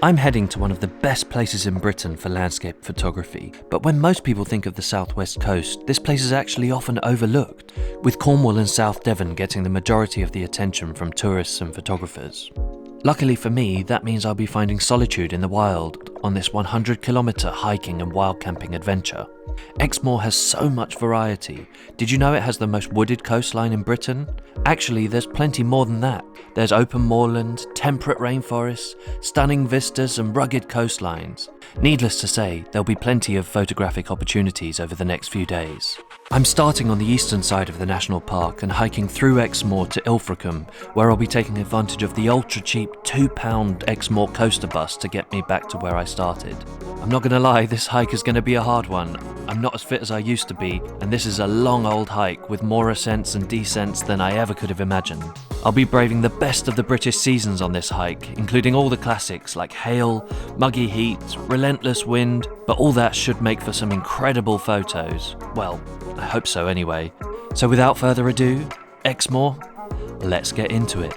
I'm heading to one of the best places in Britain for landscape photography, but when most people think of the southwest coast, this place is actually often overlooked, with Cornwall and South Devon getting the majority of the attention from tourists and photographers. Luckily for me, that means I'll be finding solitude in the wild on this 100-kilometre hiking and wild camping adventure. Exmoor has so much variety. Did you know it has the most wooded coastline in Britain? Actually, there's plenty more than that. There's open moorland, temperate rainforests, stunning vistas and rugged coastlines. Needless to say, there'll be plenty of photographic opportunities over the next few days. I'm starting on the eastern side of the national park and hiking through Exmoor to Ilfracombe, where I'll be taking advantage of the ultra-cheap £2 Exmoor coaster bus to get me back to where I started. I'm not gonna lie, this hike is gonna be a hard one. I'm not as fit as I used to be, and this is a long old hike with more ascents and descents than I ever could have imagined. I'll be braving the best of the British seasons on this hike, including all the classics like hail, muggy heat, relentless wind, but all that should make for some incredible photos. Well, I hope so anyway. So without further ado, Exmoor, let's get into it.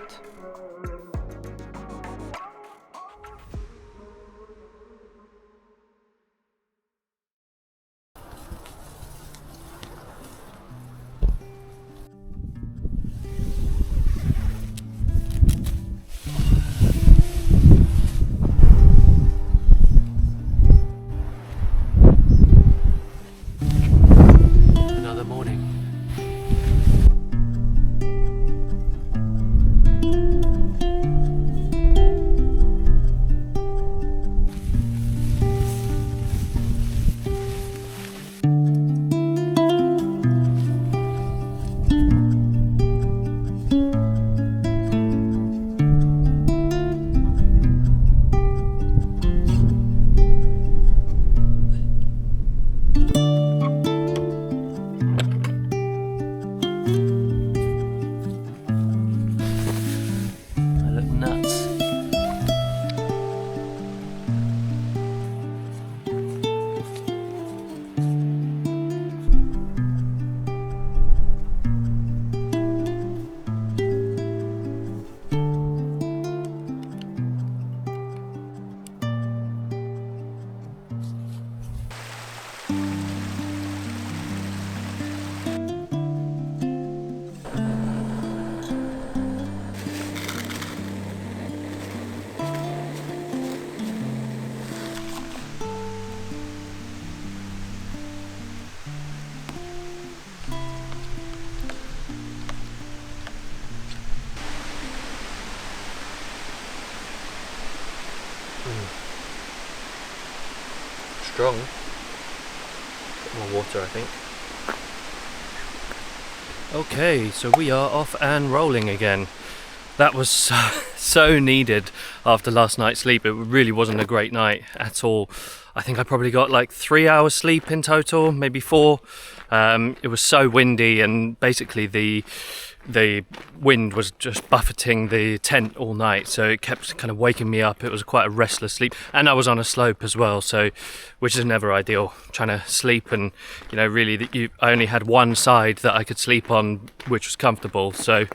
Strong. Bit more water, I think. Okay, so we are off and rolling again. That was so needed after last night's sleep. It really wasn't a great night at all. I think I probably got like 3 hours sleep in total, maybe 4. It was so windy, and basically the wind was just buffeting the tent all night, so it kept kind of waking me up. It was quite a restless sleep, and I was on a slope as well, so which is never ideal, trying to sleep. And really I only had one side that I could sleep on, which was comfortable, so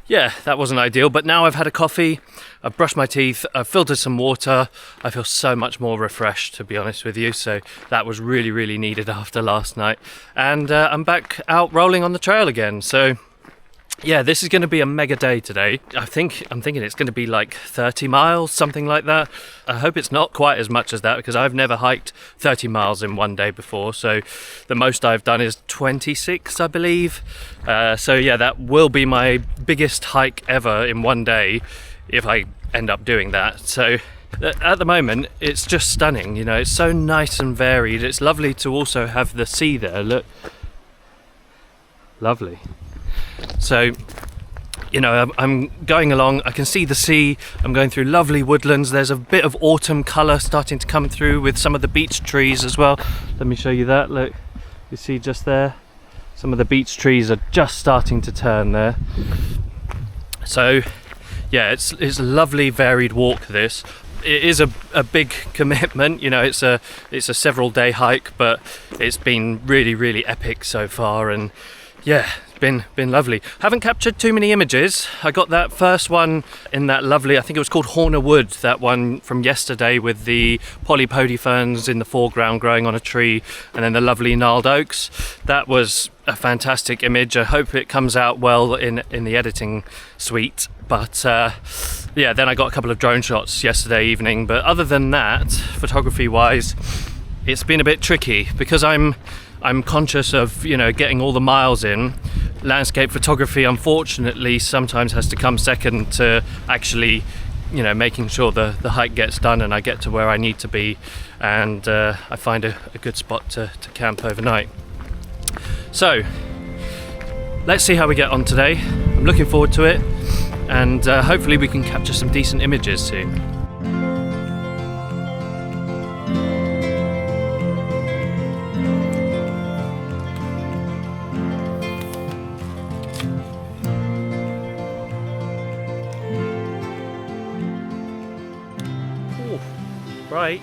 yeah, that wasn't ideal. But now I've had a coffee, I've brushed my teeth, I've filtered some water. I feel so much more refreshed, to be honest with you, so that was really needed after last night. And I'm back out rolling on the trail again, so yeah, this is going to be a mega day today. I'm thinking it's going to be like 30 miles, something like that. I hope it's not quite as much as that, because I've never hiked 30 miles in one day before. So the most I've done is 26, I believe. So yeah, that will be my biggest hike ever in one day if I end up doing that. So at the moment, it's just stunning. It's so nice and varied. It's lovely to also have the sea there. Look, lovely. So, I'm going along, I can see the sea, I'm going through lovely woodlands. There's a bit of autumn colour starting to come through with some of the beech trees as well. Let me show you that, look, you see just there, some of the beech trees are just starting to turn there. So, yeah, it's a lovely varied walk, this. It is a big commitment, it's a several day hike, but it's been really epic so far, and yeah, been lovely. Haven't captured too many images. I got that first one in that lovely, I think it was called Horner Wood, that one from yesterday with the polypody ferns in the foreground growing on a tree, and then the lovely gnarled oaks. That was a fantastic image. I hope it comes out well in the editing suite. But yeah, then I got a couple of drone shots yesterday evening. But other than that, photography wise, it's been a bit tricky because I'm conscious of, you know, getting all the miles in. Landscape photography, unfortunately, sometimes has to come second to actually, you know, making sure the hike gets done and I get to where I need to be, and I find a good spot to camp overnight. So let's see how we get on today. I'm looking forward to it, and hopefully we can capture some decent images soon. Right,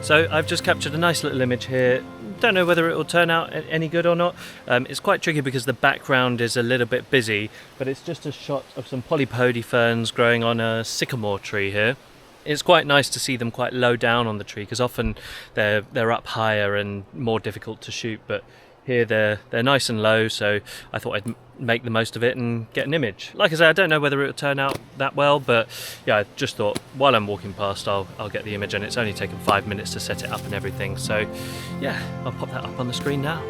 so I've just captured a nice little image here. Don't know whether it will turn out any good or not. It's quite tricky because the background is a little bit busy, but it's just a shot of some polypody ferns growing on a sycamore tree here. It's quite nice to see them quite low down on the tree because often they're up higher and more difficult to shoot, but here they're nice and low, so I thought I'd make the most of it and get an image. Like I say, I don't know whether it'll turn out that well, but yeah, I just thought while I'm walking past I'll get the image, and it's only taken 5 minutes to set it up and everything, so yeah, I'll pop that up on the screen now.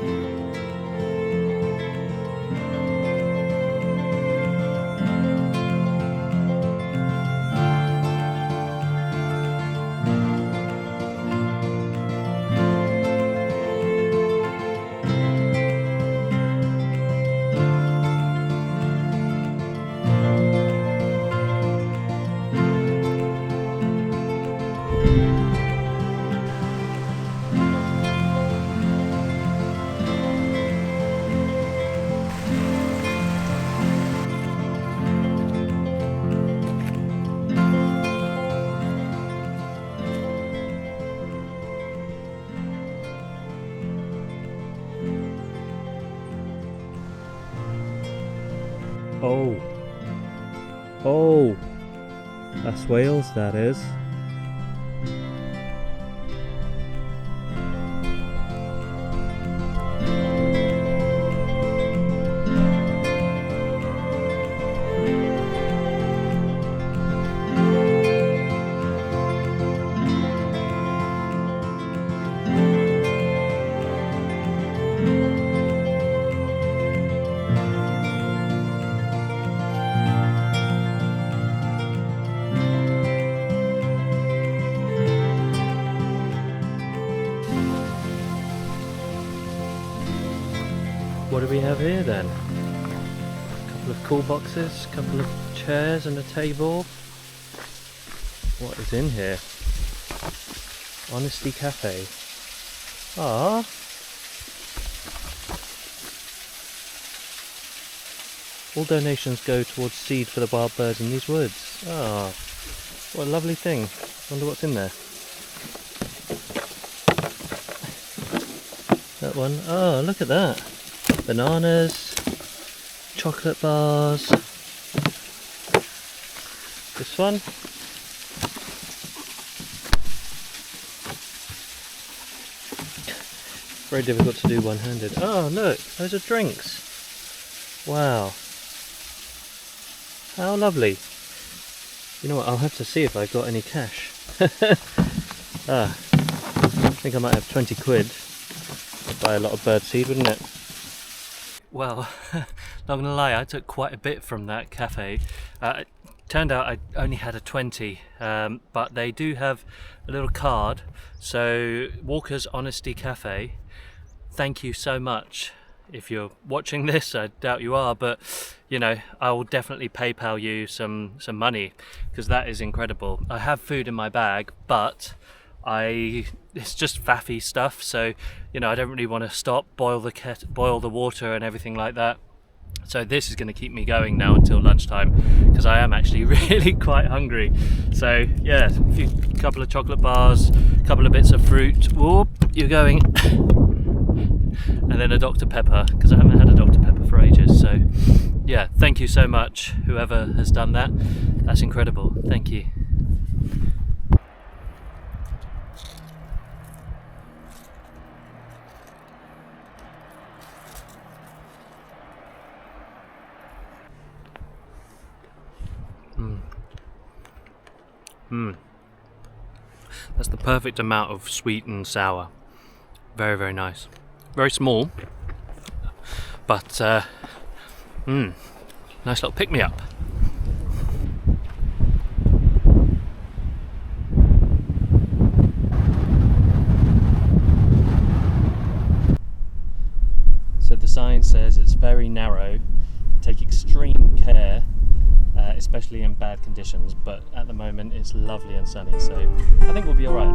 Oh, that's whales, that is. What do we have here then? A couple of cool boxes, a couple of chairs and a table. What is in here? Honesty Cafe. Ah. All donations go towards seed for the wild birds in these woods. Ah, what a lovely thing. Wonder what's in there. That one. Oh, look at that. Bananas, chocolate bars. This one. Very difficult to do one-handed. Oh look, those are drinks. Wow. How lovely. You know what, I'll have to see if I've got any cash. I think I might have 20 quid. I'd buy a lot of bird seed, wouldn't it? Well, not gonna lie, I took quite a bit from that cafe. It turned out I only had a 20, but they do have a little card. So, Walker's Honesty Cafe, thank you so much. If you're watching this, I doubt you are, but you know, I will definitely PayPal you some money, because that is incredible. I have food in my bag, but it's just faffy stuff, so you know, I don't really want to stop, boil the water and everything like that. So this is going to keep me going now until lunchtime, because I am actually really quite hungry. So yeah, a couple of chocolate bars, a couple of bits of fruit. Whoop, you're going. And then a Dr. Pepper, because I haven't had a Dr. Pepper for ages. So yeah, thank you so much, whoever has done that. That's incredible. Thank you. That's the perfect amount of sweet and sour. Very, very nice. Very small, but nice little pick-me-up. So the sign says it's very narrow. Take extreme care, especially in bad conditions, but at the moment it's lovely and sunny, so I think we'll be alright.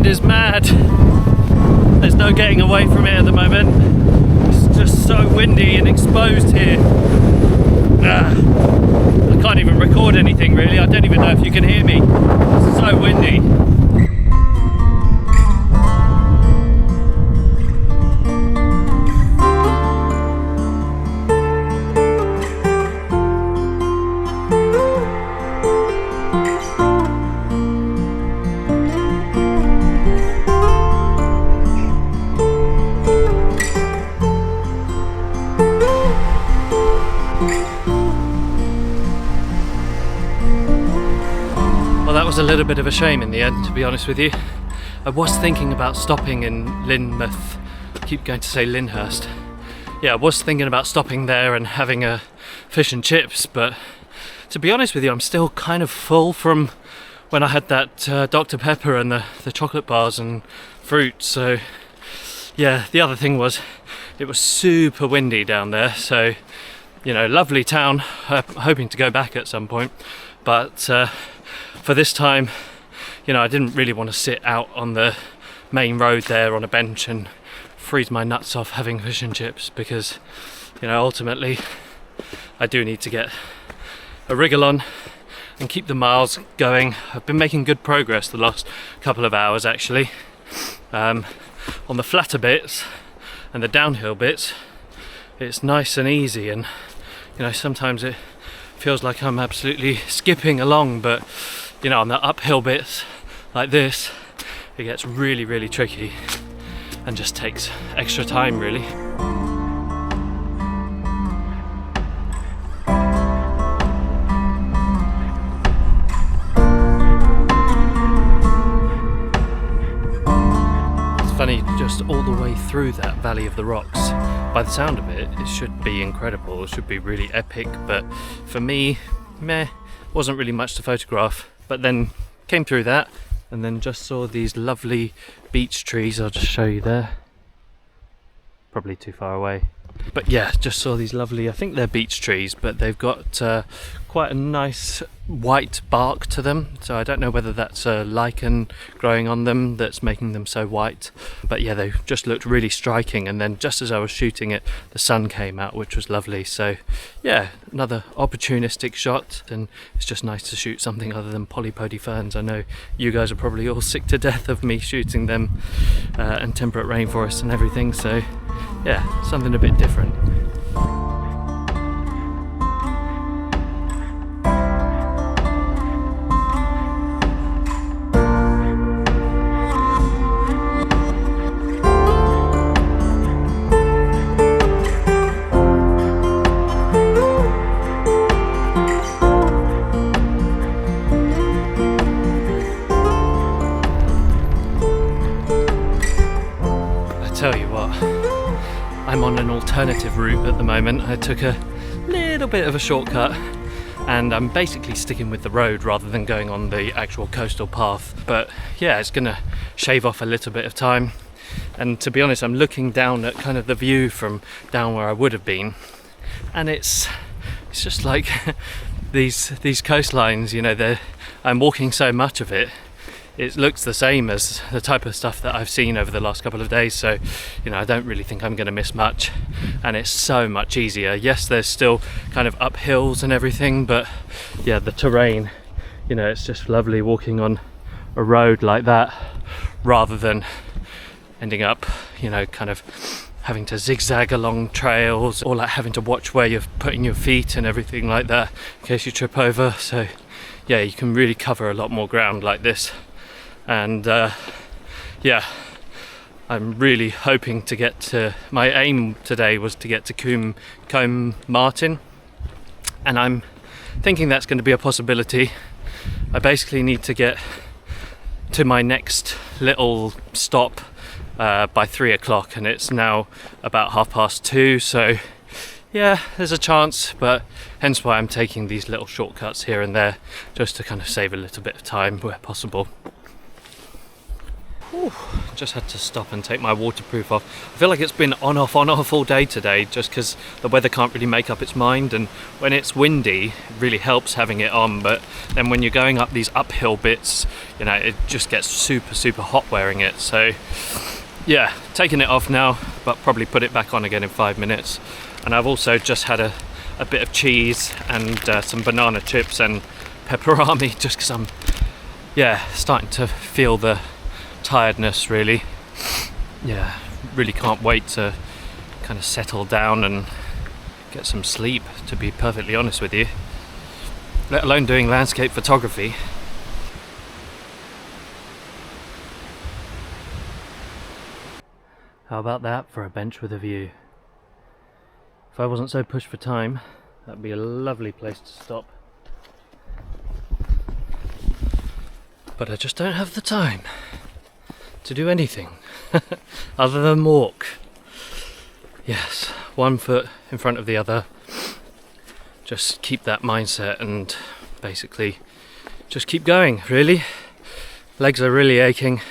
Is mad. There's no getting away from it at the moment. It's just so windy and exposed here. I can't even record anything really. I don't even know if you can hear me. It's so windy. A little bit of a shame in the end, to be honest with you. I was thinking about stopping in Lynmouth. I keep going to say Lyndhurst. Yeah, I was thinking about stopping there and having a fish and chips, but to be honest with you, I'm still kind of full from when I had that Dr. Pepper and the chocolate bars and fruit. So yeah, the other thing was it was super windy down there, so you know, lovely town. Hoping to go back at some point, but for this time, you know, I didn't really want to sit out on the main road there on a bench and freeze my nuts off having fish and chips, because, you know, ultimately I do need to get a wriggle on and keep the miles going. I've been making good progress the last couple of hours actually. On the flatter bits and the downhill bits, it's nice and easy, and you know, sometimes it feels like I'm absolutely skipping along, but you know, on the uphill bits like this, it gets really, really tricky and just takes extra time really. It's funny, just all the way through that Valley of the Rocks, by the sound of it, it should be incredible, it should be really epic, but for me, meh, wasn't really much to photograph. But then came through that and then just saw these lovely beech trees. I'll just show you there. Probably too far away. But yeah, just saw these lovely, I think they're beech trees, but they've got quite a nice white bark to them, so I don't know whether that's a lichen growing on them that's making them so white, but yeah, they just looked really striking. And then just as I was shooting it, the sun came out, which was lovely. So yeah, another opportunistic shot, and it's just nice to shoot something other than polypody ferns. I know you guys are probably all sick to death of me shooting them and temperate rainforests and everything, so yeah, something a bit different. Tell you what, I'm on an alternative route at the moment. I took a little bit of a shortcut and I'm basically sticking with the road rather than going on the actual coastal path. But yeah, it's gonna shave off a little bit of time. And to be honest, I'm looking down at kind of the view from down where I would have been, and it's just like these coastlines, you know, I'm walking so much of it. It looks the same as the type of stuff that I've seen over the last couple of days, so you know, I don't really think I'm going to miss much, and it's so much easier. Yes, there's still kind of up hills and everything, but yeah, the terrain, you know, it's just lovely walking on a road like that rather than ending up, you know, kind of having to zigzag along trails, or like having to watch where you're putting your feet and everything like that in case you trip over. So yeah, you can really cover a lot more ground like this. And yeah, I'm really hoping to get to, my aim today was to get to Combe Martin, and I'm thinking that's going to be a possibility. I basically need to get to my next little stop by 3 o'clock, and it's now about 2:30, so yeah, there's a chance, but hence why I'm taking these little shortcuts here and there just to kind of save a little bit of time where possible. Whew, just had to stop and take my waterproof off. I feel like it's been on off all day today, just because the weather can't really make up its mind, and when it's windy it really helps having it on, but then when you're going up these uphill bits, you know, it just gets super hot wearing it. So yeah, taking it off now, but probably put it back on again in 5 minutes. And I've also just had a bit of cheese and some banana chips and pepperami, just because I'm starting to feel the tiredness really. Yeah, really can't wait to kind of settle down and get some sleep, to be perfectly honest with you, let alone doing landscape photography. How about that for a bench with a view? If I wasn't so pushed for time, that'd be a lovely place to stop. But I just don't have the time to do anything other than walk. Yes, one foot in front of the other. Just keep that mindset and basically just keep going, really. Legs are really aching.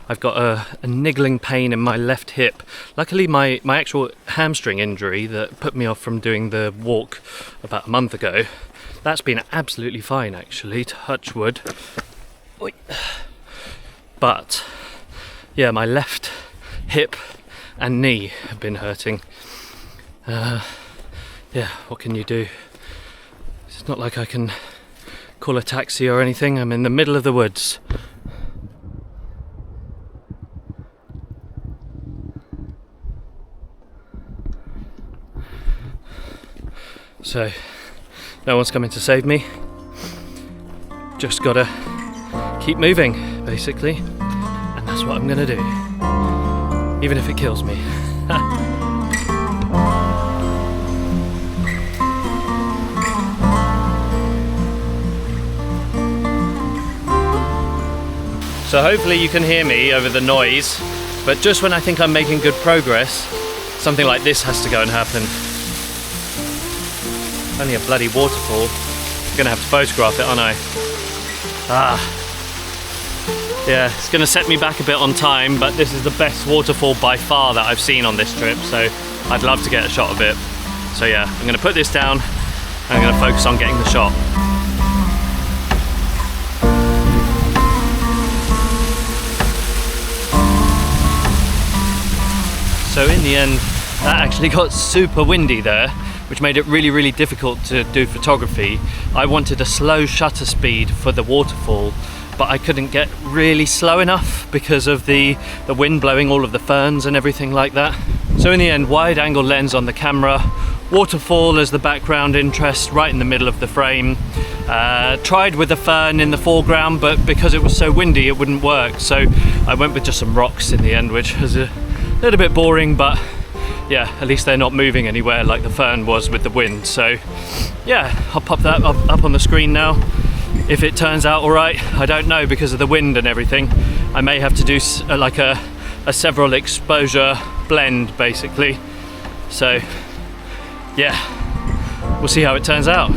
I've got a niggling pain in my left hip. Luckily my actual hamstring injury that put me off from doing the walk about a month ago, that's been absolutely fine actually, touch wood. Oi. But yeah, my left hip and knee have been hurting. Yeah, what can you do? It's not like I can call a taxi or anything. I'm in the middle of the woods. So, no one's coming to save me. Just gotta keep moving, basically. And that's what I'm gonna do. Even if it kills me. So hopefully you can hear me over the noise, but just when I think I'm making good progress, something like this has to go and happen. Only a bloody waterfall. I'm gonna have to photograph it, aren't I? Yeah, it's gonna set me back a bit on time, but this is the best waterfall by far that I've seen on this trip, so I'd love to get a shot of it. So yeah, I'm gonna put this down and I'm gonna focus on getting the shot. So in the end, that actually got super windy there, which made it really difficult to do photography. I wanted a slow shutter speed for the waterfall, but I couldn't get really slow enough because of the wind blowing all of the ferns and everything like that. So in the end, wide angle lens on the camera, waterfall as the background interest right in the middle of the frame. Tried with a fern in the foreground, but because it was so windy it wouldn't work, so I went with just some rocks in the end, which was a little bit boring, but yeah, at least they're not moving anywhere like the fern was with the wind. So yeah, I'll pop that up on the screen now. If it turns out alright, I don't know, because of the wind and everything. I may have to do like a several exposure blend basically. So yeah, we'll see how it turns out.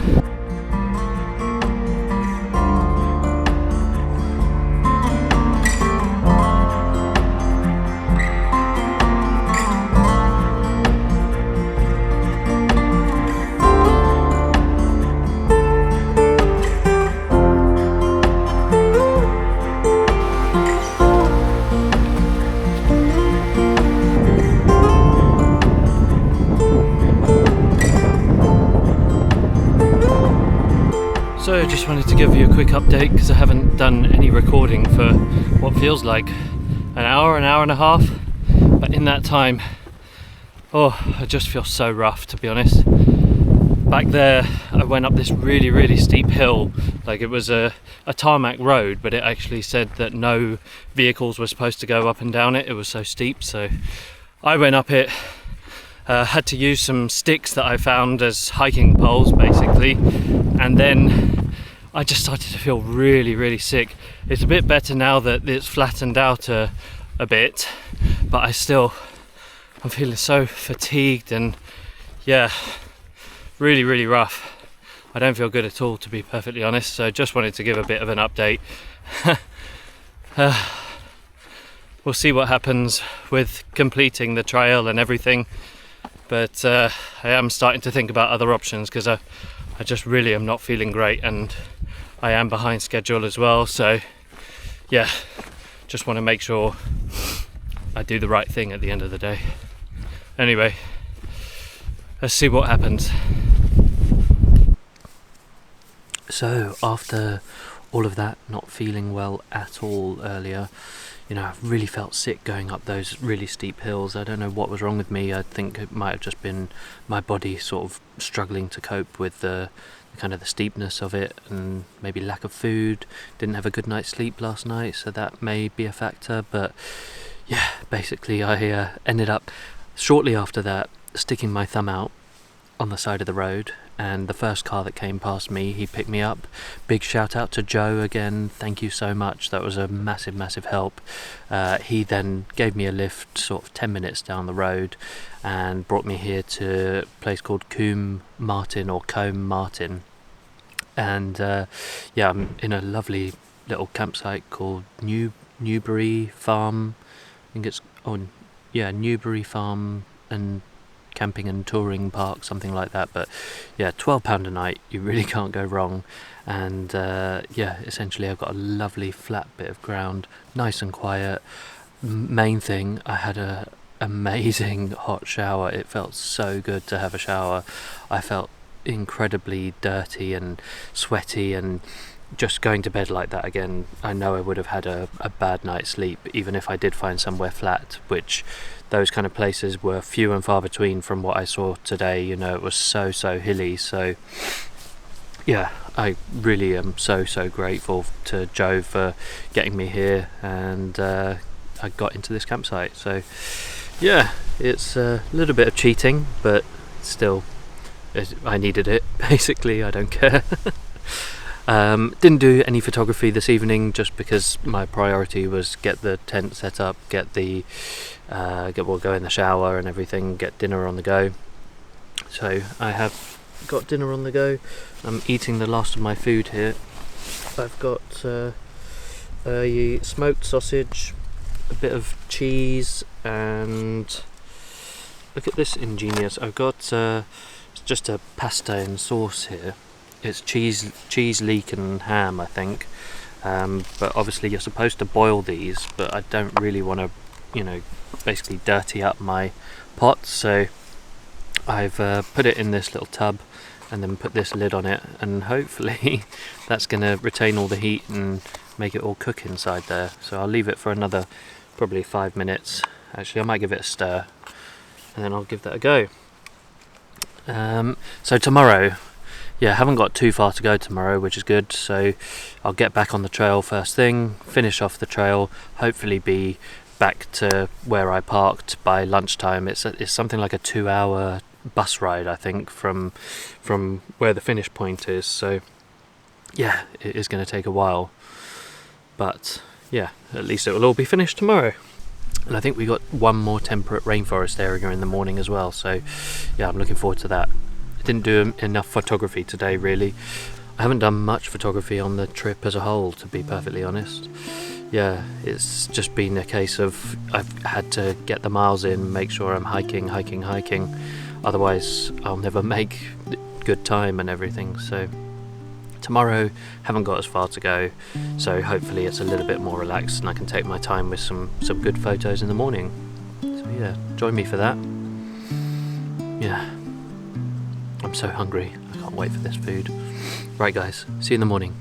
just wanted to give you a quick update because I haven't done any recording for what feels like an hour and a half, but in that time, I just feel so rough, to be honest. Back there I went up this really steep hill, like it was a tarmac road, but it actually said that no vehicles were supposed to go up and down it. It was so steep, so I went up it, had to use some sticks that I found as hiking poles basically, and then I just started to feel really sick. It's a bit better now that it's flattened out a bit, but I'm feeling so fatigued and really rough. I don't feel good at all, to be perfectly honest, so just wanted to give a bit of an update. We'll see what happens with completing the trail and everything, but I am starting to think about other options because I just really am not feeling great, and I am behind schedule as well, so yeah, just want to make sure I do the right thing at the end of the day. Anyway, let's see what happens. So after all of that, not feeling well at all earlier, I really felt sick going up those really steep hills. I don't know what was wrong with me. I think it might have just been my body sort of struggling to cope with the kind of the steepness of it, and maybe lack of food. Didn't have a good night's sleep last night, so that may be a factor. But yeah, basically I ended up shortly after that sticking my thumb out on the side of the road, and the first car that came past me, he picked me up. Big shout out to Joe again, thank you so much, that was a massive help. He then gave me a lift sort of 10 minutes down the road and brought me here to a place called Combe Martin, and I'm in a lovely little campsite called Newbury Farm. I think it's Newbury Farm and Camping and Touring Park, something like that. But yeah, £12 a night, you really can't go wrong. And essentially I've got a lovely flat bit of ground, nice and quiet. Main thing, I had a amazing hot shower. It felt so good to have a shower. I felt incredibly dirty and sweaty, and just going to bed like that again, I know I would have had a bad night's sleep, even if I did find somewhere flat, which those kind of places were few and far between from what I saw today. It was so hilly. So yeah, I really am so grateful to Joe for getting me here, and I got into this campsite. So yeah, it's a little bit of cheating, but still I needed it basically. I don't care. Didn't do any photography this evening just because my priority was get the tent set up, go in the shower and everything, get dinner on the go. So I have got dinner on the go. I'm eating the last of my food here. I've got a smoked sausage, a bit of cheese, and look at this ingenious. I've got just a pasta and sauce here. It's cheese, leek and ham, I think. But obviously you're supposed to boil these, but I don't really want to, basically dirty up my pot. So I've put it in this little tub and then put this lid on it, and hopefully that's going to retain all the heat and make it all cook inside there. So I'll leave it for another probably 5 minutes. Actually, I might give it a stir and then I'll give that a go. So tomorrow, haven't got too far to go tomorrow, which is good. So I'll get back on the trail first thing, finish off the trail, hopefully be back to where I parked by lunchtime. It's something like a 2-hour bus ride, I think, from where the finish point is. So yeah, it is going to take a while, but yeah, at least it will all be finished tomorrow. And I think we got one more temperate rainforest area in the morning as well. So yeah, I'm looking forward to that. I didn't do enough photography today, really. I haven't done much photography on the trip as a whole, to be perfectly honest. Yeah, it's just been a case of I've had to get the miles in, make sure I'm hiking. Otherwise, I'll never make good time and everything. So tomorrow, haven't got as far to go. So hopefully it's a little bit more relaxed and I can take my time with some good photos in the morning. So yeah, join me for that. Yeah. I'm so hungry. I can't wait for this food. Right guys, see you in the morning.